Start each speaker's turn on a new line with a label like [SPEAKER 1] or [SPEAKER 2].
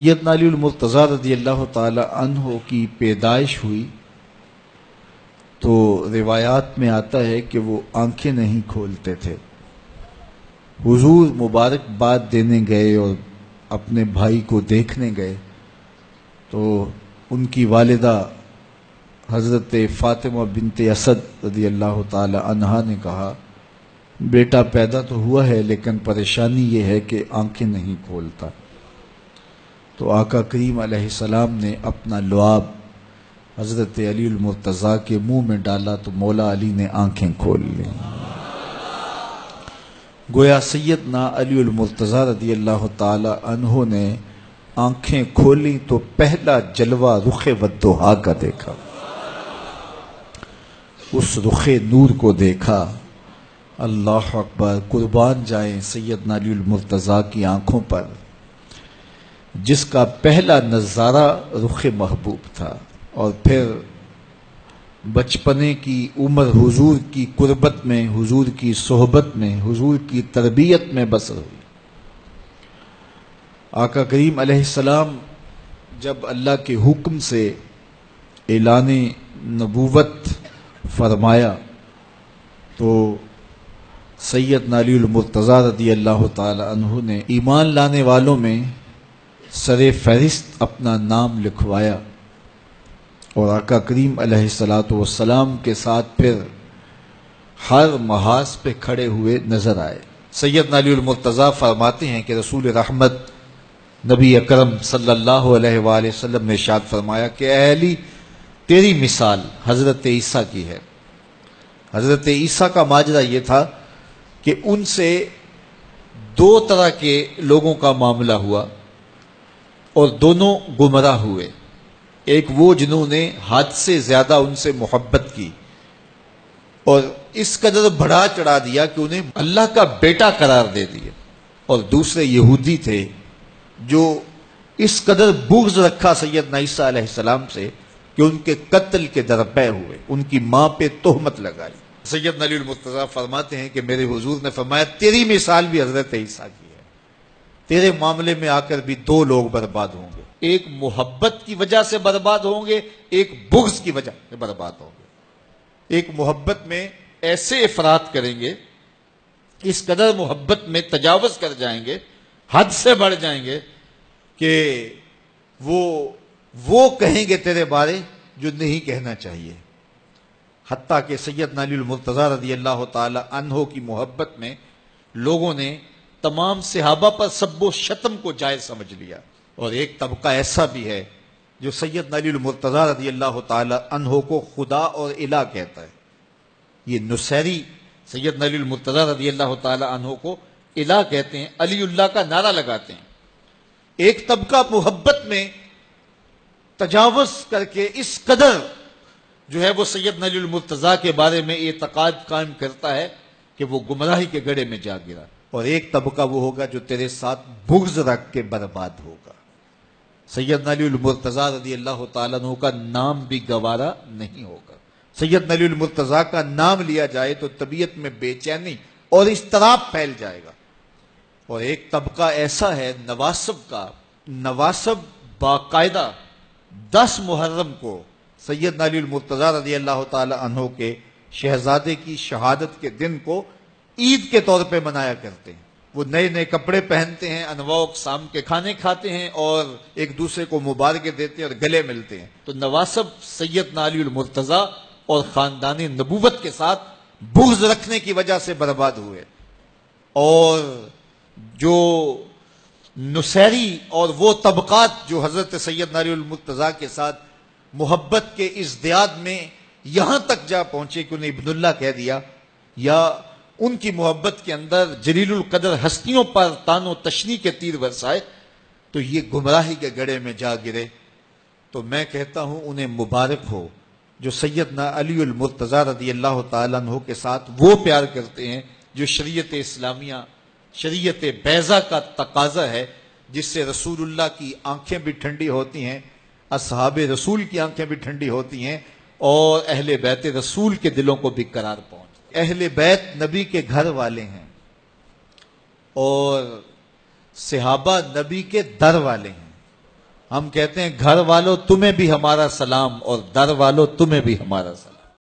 [SPEAKER 1] سیدنا علی المرتضیٰ رضی اللہ تعالی عنہ کی پیدائش ہوئی تو روایات میں آتا ہے کہ وہ آنکھیں نہیں کھولتے تھے. حضور مبارکباد دینے گئے اور اپنے بھائی کو دیکھنے گئے تو ان کی والدہ حضرت فاطمہ بنت اسد رضی اللہ تعالی عنہا نے کہا بیٹا پیدا تو ہوا ہے لیکن پریشانی یہ ہے کہ آنکھیں نہیں کھولتا. تو آقا کریم علیہ السلام نے اپنا لعاب حضرت علی المرتضیٰ کے منہ میں ڈالا تو مولا علی نے آنکھیں کھول لیں. گویا سیدنا علی المرتضیٰ رضی اللہ تعالی عنہ نے آنکھیں کھولی تو پہلا جلوہ رخ والضحیٰ کا دیکھا. اس رخ نور کو دیکھا. اللہ اکبر، قربان جائیں سیدنا علی المرتضیٰ کی آنکھوں پر جس کا پہلا نظارہ رخ محبوب تھا، اور پھر بچپنے کی عمر حضور کی قربت میں، حضور کی صحبت میں، حضور کی تربیت میں بسر ہوئی. آقا کریم علیہ السلام جب اللہ کے حکم سے اعلان نبوت فرمایا تو سیدنا علی المرتضیٰ رضی اللہ تعالی عنہ نے ایمان لانے والوں میں سر فہرست اپنا نام لکھوایا اور آقا کریم علیہ السلام کے ساتھ پھر ہر محاذ پہ کھڑے ہوئے نظر آئے. سیدنا علی المرتضیٰ فرماتے ہیں کہ رسول رحمت نبی اکرم صلی اللہ علیہ وآلہ وسلم نے ارشاد فرمایا کہ اے علی تیری مثال حضرت عیسیٰ کی ہے. حضرت عیسیٰ کا ماجرا یہ تھا کہ ان سے دو طرح کے لوگوں کا معاملہ ہوا اور دونوں گمراہ ہوئے. ایک وہ جنہوں نے حد سے زیادہ ان سے محبت کی اور اس قدر بڑھا چڑھا دیا کہ انہیں اللہ کا بیٹا قرار دے دیا، اور دوسرے یہودی تھے جو اس قدر بغض رکھا سیدنا عیسیٰ علیہ السلام سے کہ ان کے قتل کے درپے ہوئے، ان کی ماں پہ تہمت لگائی. سیدنا علی المرتضیٰ فرماتے ہیں کہ میرے حضور نے فرمایا تیری مثال بھی حضرت عیسیٰ کی ہے. تیرے معاملے میں آ کر بھی دو لوگ برباد ہوں گے، ایک محبت کی وجہ سے برباد ہوں گے، ایک بغض کی وجہ سے برباد ہوں گے. ایک محبت میں ایسے افراط کریں گے، اس قدر محبت میں تجاوز کر جائیں گے، حد سے بڑھ جائیں گے کہ وہ کہیں گے تیرے بارے جو نہیں کہنا چاہیے. حتیٰ کہ سیدنا علی المرتضیٰ رضی اللہ تعالی عنہ کی محبت میں لوگوں نے تمام صحابہ پر سب و شتم کو جائز سمجھ لیا. اور ایک طبقہ ایسا بھی ہے جو سیدنا علی المرتضیٰ رضی اللہ تعالی عنہ کو خدا اور الہ کہتا ہے. یہ نصیری سیدنا علی المرتضیٰ رضی اللہ تعالی عنہ کو الہ کہتے ہیں، علی اللہ کا نعرہ لگاتے ہیں. ایک طبقہ محبت میں تجاوز کر کے اس قدر جو ہے وہ سیدنا علی المرتضیٰ کے بارے میں اعتقاد قائم کرتا ہے کہ وہ گمراہی کے گڑھے میں جا گرا. اور ایک طبقہ وہ ہوگا جو تیرے ساتھ بغض رکھ کے برباد ہوگا. سیدنا علی المرتضیٰ رضی اللہ تعالیٰ عنہ کا نام بھی گوارا نہیں ہوگا. سیدنا علی المرتضیٰ کا نام لیا جائے تو طبیعت میں بے چینی اور اضطراب پھیل جائے گا. اور ایک طبقہ ایسا ہے نواسب کا، نواسب باقاعدہ 10 محرم کو سیدنا علی المرتضیٰ رضی اللہ تعالی عنہ کے شہزادے کی شہادت کے دن کو عید کے طور پہ منایا کرتے ہیں. وہ نئے نئے کپڑے پہنتے ہیں، انواع اقسام کے کھانے کھاتے ہیں اور ایک دوسرے کو مبارکیں دیتے ہیں اور گلے ملتے ہیں. تو نواسب سیدنا علی المرتضیٰ اور خاندان نبوت کے ساتھ بغض رکھنے کی وجہ سے برباد ہوئے. اور جو نصیری اور وہ طبقات جو حضرت سیدنا علی المرتضیٰ کے ساتھ محبت کے ازدیاد میں یہاں تک جا پہنچے کہ انہیں ابن اللہ کہہ دیا، یا ان کی محبت کے اندر جلیل القدر ہستیوں پر تان و تشنیع کے تیر برسائے، تو یہ گمراہی کے گڑھے میں جا گرے. تو میں کہتا ہوں انہیں مبارک ہو جو سیدنا علی المرتضیٰ رضی اللہ تعالیٰ عنہ کے ساتھ وہ پیار کرتے ہیں جو شریعت اسلامیہ، شریعت بیضا کا تقاضا ہے، جس سے رسول اللہ کی آنکھیں بھی ٹھنڈی ہوتی ہیں، اصحاب رسول کی آنکھیں بھی ٹھنڈی ہوتی ہیں، اور اہل بیت رسول کے دلوں کو بھی قرار پہنچ. اہل بیت نبی کے گھر والے ہیں اور صحابہ نبی کے در والے ہیں. ہم کہتے ہیں گھر والوں تمہیں بھی ہمارا سلام اور در والوں تمہیں بھی ہمارا سلام.